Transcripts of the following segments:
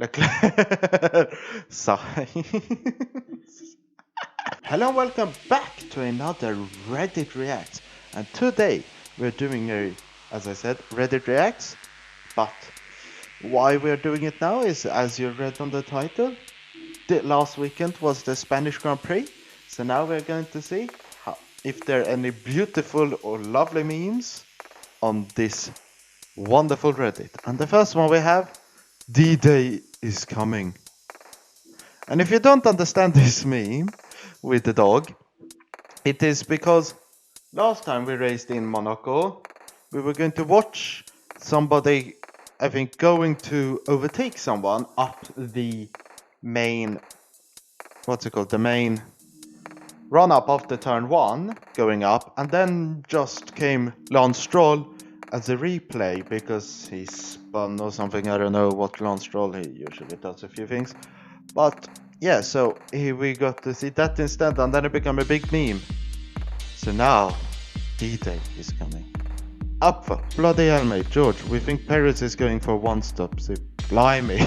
Leclerc. Hello and welcome back to another Reddit Reacts. And today we're doing as I said, Reddit Reacts. But why we're doing it now is, as you read on the title, the last weekend was the Spanish Grand Prix. So now we're going to see if there are any beautiful or lovely memes on this wonderful Reddit. And the first one we have, D-Day is coming. And if you don't understand this meme with the dog, it is because last time we raced in Monaco, we were going to watch somebody, I think, going to overtake someone up the main, the main run up after turn 1, going up, and then just came Lance Stroll as a replay because he spun or something. I don't know what Lance Stroll, he usually does a few things. But yeah, so we got to see that instead, and then it became a big meme. So now, D-Day is coming. Up for bloody hell, mate, George, we think Perez is going for one stop. So blimey.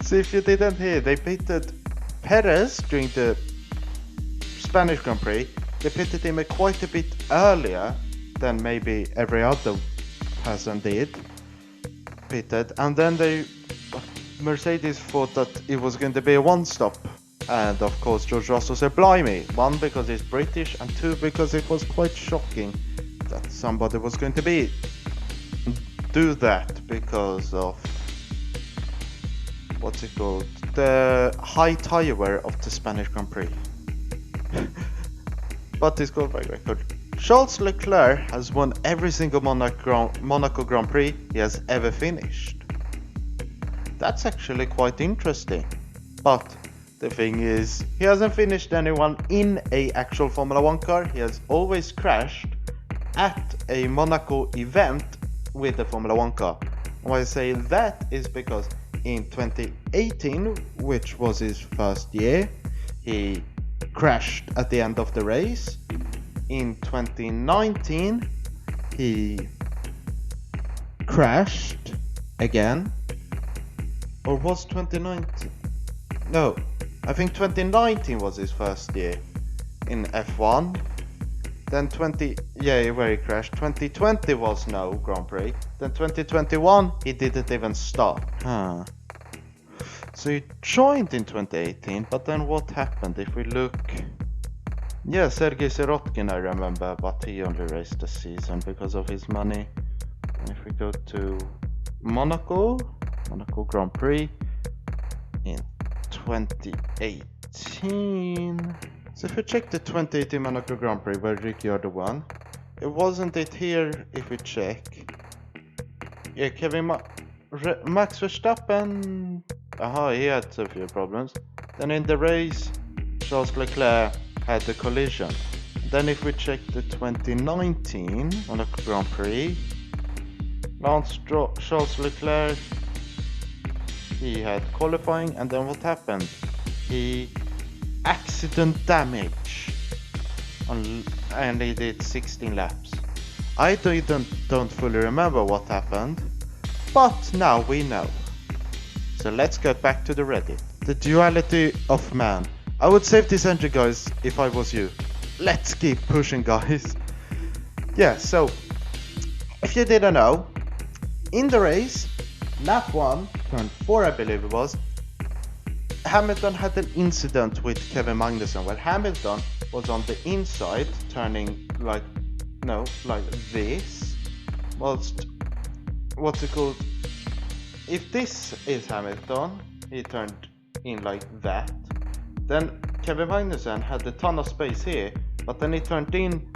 So if you didn't hear, they pitted Perez during the Spanish Grand Prix. They pitted him quite a bit earlier than maybe every other person did. Pitted, and then Mercedes thought that it was going to be a one-stop, and of course George Russell said blimey, 1 because he's British, and 2 because it was quite shocking that somebody was going to do that because of the high tire wear of the Spanish Grand Prix. But it's called by record. Charles Leclerc has won every single Monaco Grand Prix he has ever finished. That's actually quite interesting. But the thing is, he hasn't finished anyone in a actual Formula 1 car. He has always crashed at a Monaco event with the Formula 1 car. Why I say that is because in 2018, which was his first year, he crashed at the end of the race. In 2019, he crashed again. Or was 2019? No, I think 2019 was his first year in F1. Then where he crashed. 2020 was no Grand Prix. Then 2021 he didn't even start. So he joined in 2018, but then what happened? If we look, yeah, Sergei Sirotkin I remember, but he only raced a season because of his money. And if we go to Monaco Grand Prix in 2018. So if we check the 2018 Monaco Grand Prix where Ricciardo won, it wasn't it here if we check. Yeah, Max Verstappen, he had a few problems. Then in the race, Charles Leclerc had the collision. Then if we check the 2019 Monaco Grand Prix, Charles Leclerc, he had qualifying, and then what happened? He accident damage, and he did 16 laps. I don't fully remember what happened, but now we know. So let's get back to the Reddit. The duality of man. I would save this entry, guys, if I was you. Let's keep pushing, guys. Yeah, so if you didn't know, in the race, lap 1, turn 4 I believe it was, Hamilton had an incident with Kevin Magnussen where Hamilton was on the inside turning like this. If this is Hamilton, he turned in like that. Then Kevin Magnussen had a ton of space here, but then he turned in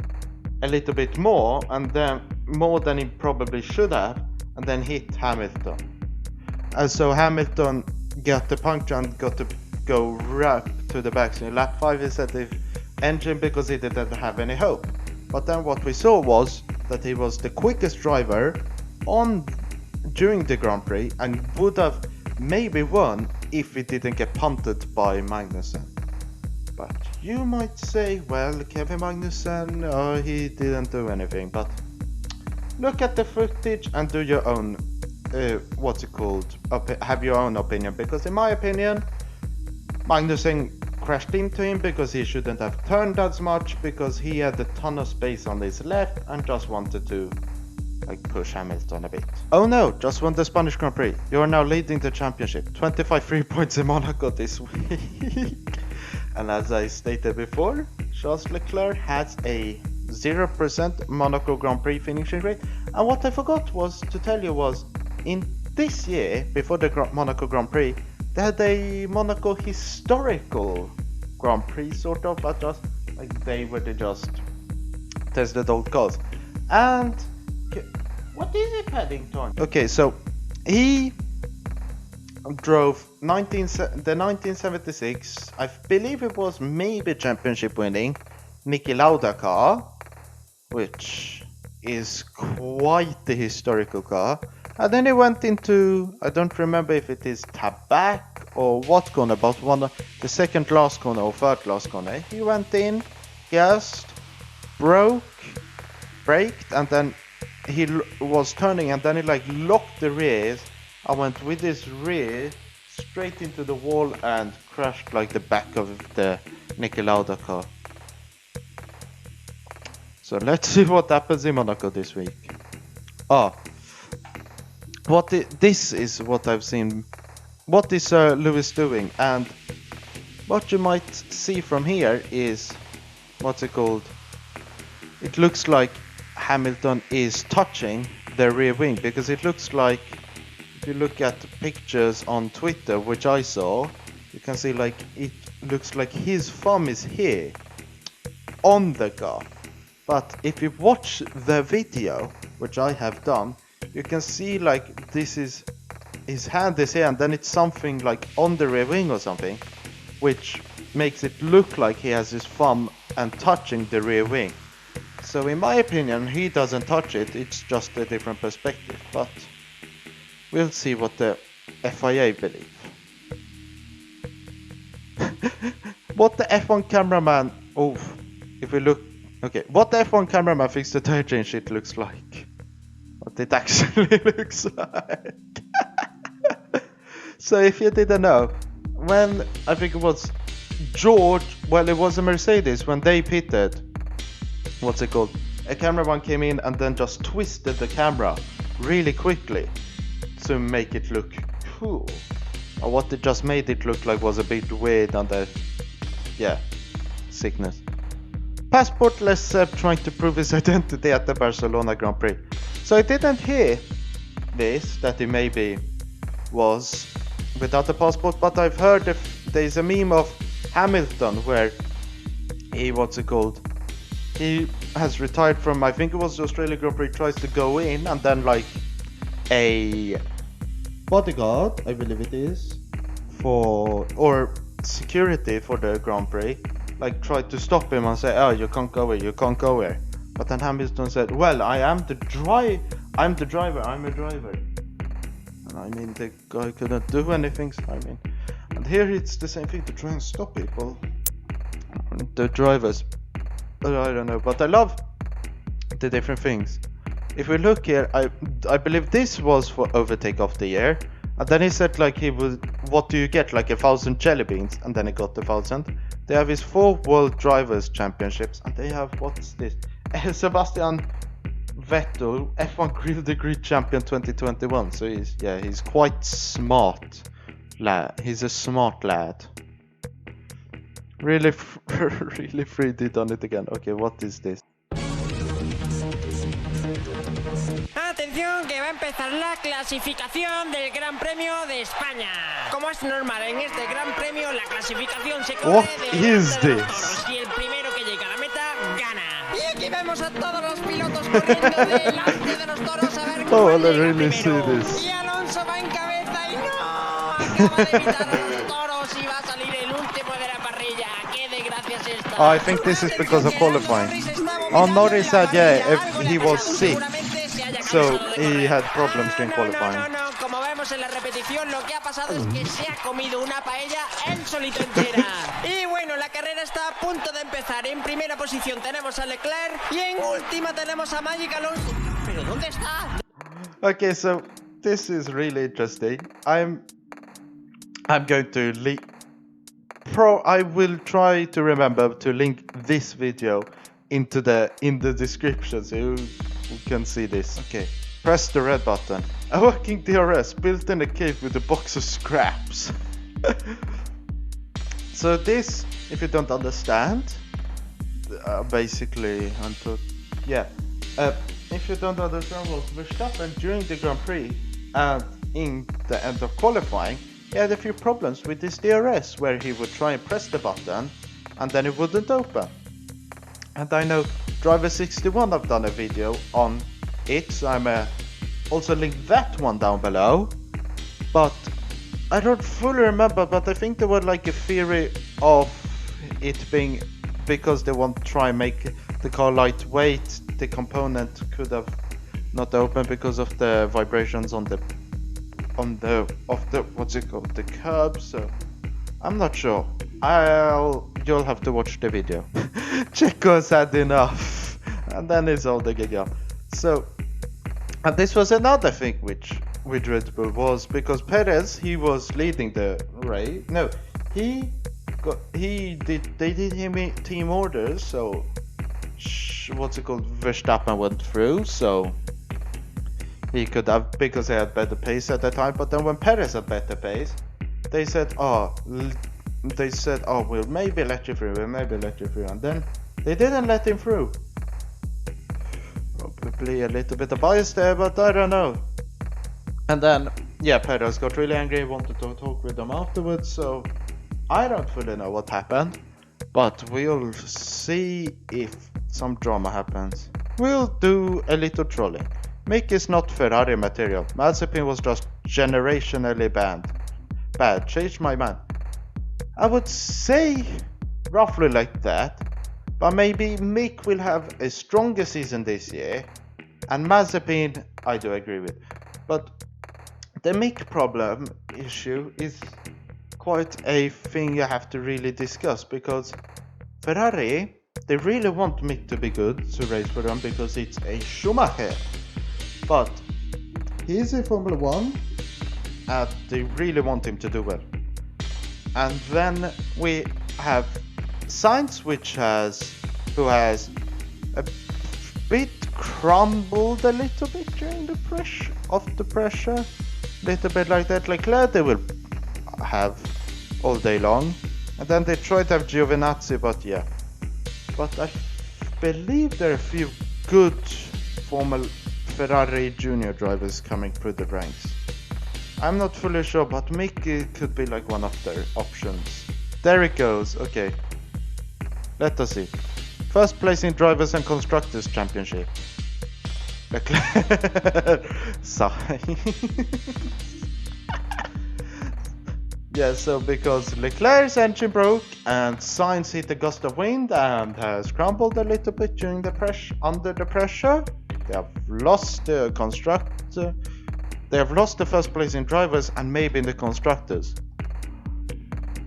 a little bit more, and then more than he probably should have, and then hit Hamilton. And so Hamilton got the puncture and got to go right to the back. So in lap 5 he set the engine because he didn't have any hope. But then what we saw was that he was the quickest driver during the Grand Prix and would have maybe won if he didn't get punted by Magnussen. But you might say, well, Kevin Magnussen, he didn't do anything. But look at the footage and do your own what's it called? Have your own opinion, because in my opinion, Magnussen crashed into him because he shouldn't have turned as much, because he had a ton of space on his left and just wanted to like push Hamilton a bit. Oh no, just won the Spanish Grand Prix. You are now leading the championship. 25 free points in Monaco this week. And as I stated before, Charles Leclerc has a 0% Monaco Grand Prix finishing rate. And what I forgot was to tell you was, in this year, before the Monaco Grand Prix, they had a Monaco historical Grand Prix sort of, but just like they just tested old cars. And what is it, Paddington? Okay, so he drove the 1976, I believe it was maybe championship winning Niki Lauda car, which is quite the historical car. And then he went into, I don't remember if it is Tabac or what corner, but the second last corner or third last corner. He went in, gassed, braked, and then he was turning, and then he like locked the rears. I went with his rear straight into the wall and crashed like the back of the Niki Lauda car. So let's see what happens in Monaco this week. This is what I've seen. What is Lewis doing? And what you might see from here is, what's it called? It looks like Hamilton is touching the rear wing, because it looks like, if you look at the pictures on Twitter, which I saw, you can see like it looks like his thumb is here on the car. But if you watch the video, which I have done, you can see like this is his hand is here, and then it's something like on the rear wing or something, which makes it look like he has his thumb and touching the rear wing. So in my opinion, he doesn't touch it, it's just a different perspective, but we'll see what the FIA believe. What the F1 cameraman, if we look, okay, what the F1 cameraman thinks the tire change shit looks like. What it actually looks like. So if you didn't know, when I think it was George, well, it was a Mercedes, when they pitted, what's it called? A cameraman came in and then just twisted the camera really quickly to make it look cool. Or what it just made it look like was a bit weird, and sickness. Passportless Seb trying to prove his identity at the Barcelona Grand Prix. So I didn't hear this, that he maybe was without a passport, but I've heard there's a meme of Hamilton where he, he has retired from, I think it was the Australia Grand Prix, tries to go in, and then like a bodyguard, I believe it is, or security for the Grand Prix, like tried to stop him and say, oh, you can't go here, you can't go here. But then Hamilton said, well, I'm a driver. And I mean, the guy couldn't do anything, so I mean, and here it's the same thing to try and stop people, the drivers. But I don't know, but I love the different things. If we look here, I believe this was for overtake of the year, and then he said like he would, what do you get, like 1,000 jelly beans, and then he got 1,000. They have his 4 World Drivers Championships, and they have, what's this? Sebastian Vettel, F1 Grill Degree Champion 2021. So he's quite smart lad. He's a smart lad. Really, really 3D done it again. Okay, what is this? Atención, que va a empezar la clasificación del Gran Premio de España. Como es normal en este Gran Premio, la clasificación se corre de los toros y el primero que llega a la meta gana. Y aquí vemos a todos los pilotos corriendo delante de los toros a ver cuál llega primero. Y Alonso va en cabeza y no acaba de evitar a los toros y va a salir el último de la parrilla. Qué desgracia es esta. Oh, I think this is because of qualifying. Oh, Norris said he was sick, so he had problems during qualifying. No, como vemos en la repetición, lo que ha pasado es que se ha comido una paella él solito entera. Y bueno, la carrera está a punto de empezar. En primera posición tenemos a Leclerc y en última tenemos a Magic Alonso. ¿Pero dónde está? Okay, so this is really interesting. I'm going to I will try to remember to link this video into in the description so you can see this. Okay, press the red button. A working DRS built in a cave with a box of scraps. So this, if you don't understand, basically, if you don't understand what Verstappen during the Grand Prix and in the end of qualifying, he had a few problems with his DRS where he would try and press the button and then it wouldn't open. And I know Driver 61 have done a video on it, so I'm also link that one down below. But I don't fully remember, but I think there was like a theory of it being because they want to try and make the car lightweight, the component could have not opened because of the vibrations on the what's it called, the curb. So I'm not sure. You'll have to watch the video. Checo's had enough, and then it's all the gig up. So, and this was another thing with Red Bull was because Perez, he was leading the race. No, they did him team orders, so what's it called, Verstappen went through, so he could have, because he had better pace at the time. But then when Perez had better pace, they said, we'll maybe let you through, and then they didn't let him through. Probably a little bit of bias there, but I don't know. And then, Perez got really angry, wanted to talk with them afterwards, so I don't fully know what happened, but we'll see if some drama happens. We'll do a little trolling. Mick is not Ferrari material. Mazepin was just generationally bad. Changed my mind. I would say roughly like that, but maybe Mick will have a stronger season this year, and Mazepin I do agree with. But the Mick problem issue is quite a thing you have to really discuss, because Ferrari, they really want Mick to be good to race for them because it's a Schumacher. But he's in Formula 1 and they really want him to do well. And then we have Sainz, who has a bit crumbled a little bit during the pressure, little bit like that. Leclerc they will have all day long, and then they try to have Giovinazzi, but I believe there are a few good Ferrari junior drivers coming through the ranks. I'm not fully sure, but Mick could be like one of their options. There it goes. Okay, let us see. First place in Drivers and Constructors Championship. Leclerc. Sorry. Yeah, so because Leclerc's engine broke and Sainz hit a gust of wind and has crumbled a little bit during the under the pressure, they have lost the constructor. They have lost the first place in Drivers and maybe in the Constructors.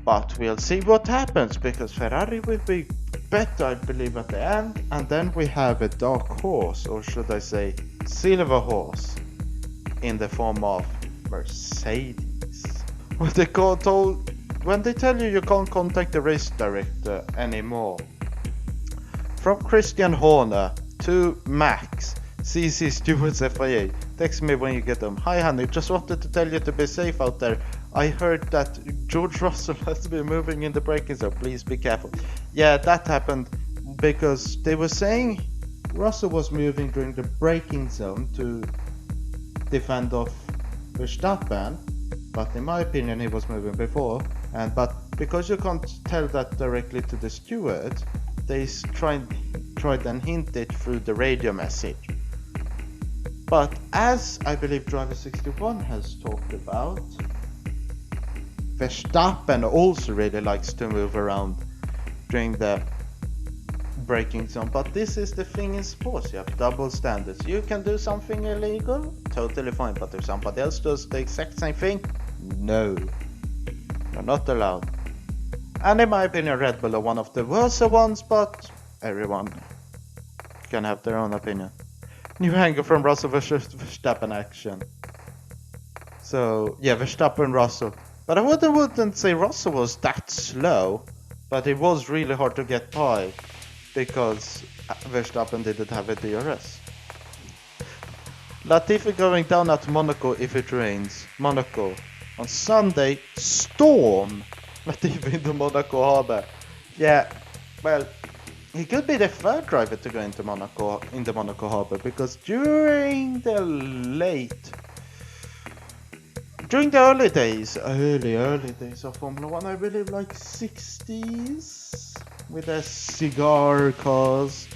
But we'll see what happens, because Ferrari will be better, I believe, at the end. And then we have a dark horse, or should I say silver horse, in the form of Mercedes. When they tell you can't contact the race director anymore. From Christian Horner to Max, CC Stewards FIA. Text me when you get them. Hi honey, just wanted to tell you to be safe out there. I heard that George Russell has been moving in the braking zone. Please be careful. Yeah, that happened because they were saying Russell was moving during the braking zone to defend off Verstappen, but in my opinion he was moving before. But because you can't tell that directly to the steward, they tried and hinted through the radio message. But as I believe Driver 61 has talked about, Verstappen also really likes to move around during the braking zone. But this is the thing in sports, you have double standards. You can do something illegal, totally fine, but if somebody else does the exact same thing, no, you're not allowed. And in my opinion, Red Bull are one of the worst ones, but everyone can have their own opinion. New angle from Russell versus Verstappen action. So yeah, Verstappen, Russell. But I wouldn't say Russell was that slow, but it was really hard to get by because Verstappen didn't have a DRS. Latifi going down at Monaco if it rains. Monaco. On Sunday, storm. Latifi in the Monaco harbour. Yeah, well, he could be the third driver to go into Monaco in the Monaco harbour because during the early days of Formula 1, I believe like 60s, with the cigar cars.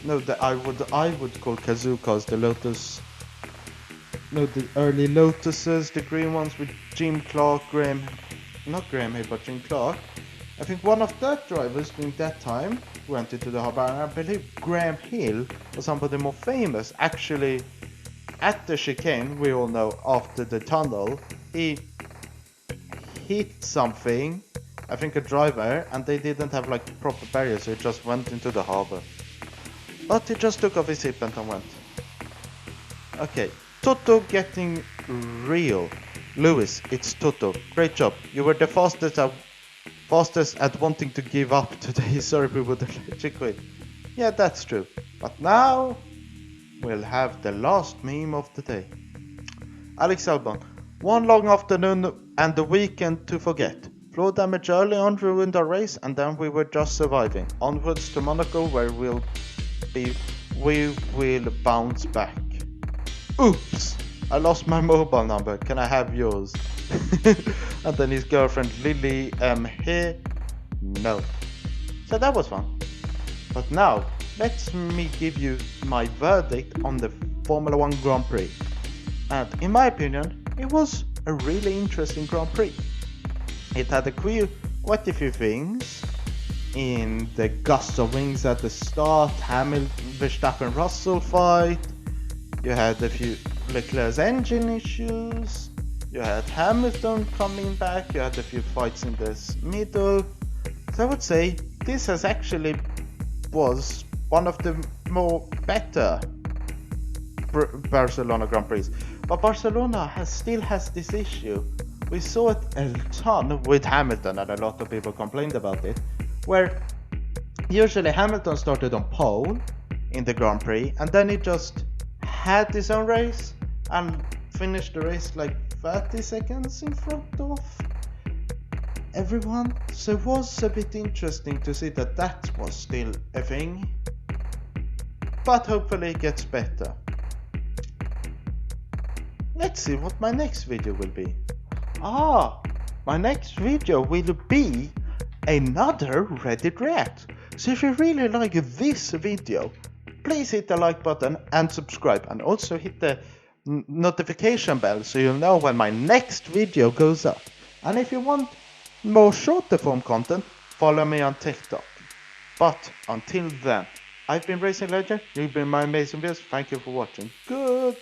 No, I would call kazoo cars the Lotus. No, the early Lotuses, the green ones with Jim Clark, not Graham Hill, but Jim Clark. I think one of the drivers during that time went into the harbour, and I believe Graham Hill was somebody more famous. Actually, at the chicane, we all know, after the tunnel, he hit something, I think a driver, and they didn't have like proper barriers, so he just went into the harbour. But he just took off his seatbelt and went. Okay, Toto getting real. Lewis, it's Toto. Great job. You were the fastest at wanting to give up today. Sorry, we would have let you quit. Yeah, that's true. But now we'll have the last meme of the day. Alex Albon. One long afternoon and the weekend to forget. Floor damage early on ruined our race, and then we were just surviving. Onwards to Monaco, where we will bounce back. Oops! I lost my mobile number. Can I have yours? And then his girlfriend Lily here. No. So that was fun. But now, let me give you my verdict on the Formula 1 Grand Prix. And in my opinion, it was a really interesting Grand Prix. It had quite a few things. In the gust of wings at the start, Verstappen Russell fight. You had a few Leclerc's engine issues. You had Hamilton coming back. You had a few fights in the middle. So I would say this was one of the more better Barcelona Grand Prix. But Barcelona still has this issue. We saw it a ton with Hamilton, and a lot of people complained about it, where usually Hamilton started on pole in the Grand Prix, and then he just had his own race and finished the race like 30 seconds in front of everyone. So it was a bit interesting to see that was still a thing, but hopefully it gets better. Let's see what my next video will be. My next video will be another Reddit React. So if you really like this video, please hit the like button and subscribe, and also hit the notification bell so you'll know when my next video goes up. And if you want more shorter form content, follow me on TikTok. But until then, I've been Racing Legend, you've been my amazing viewers, thank you for watching. Good.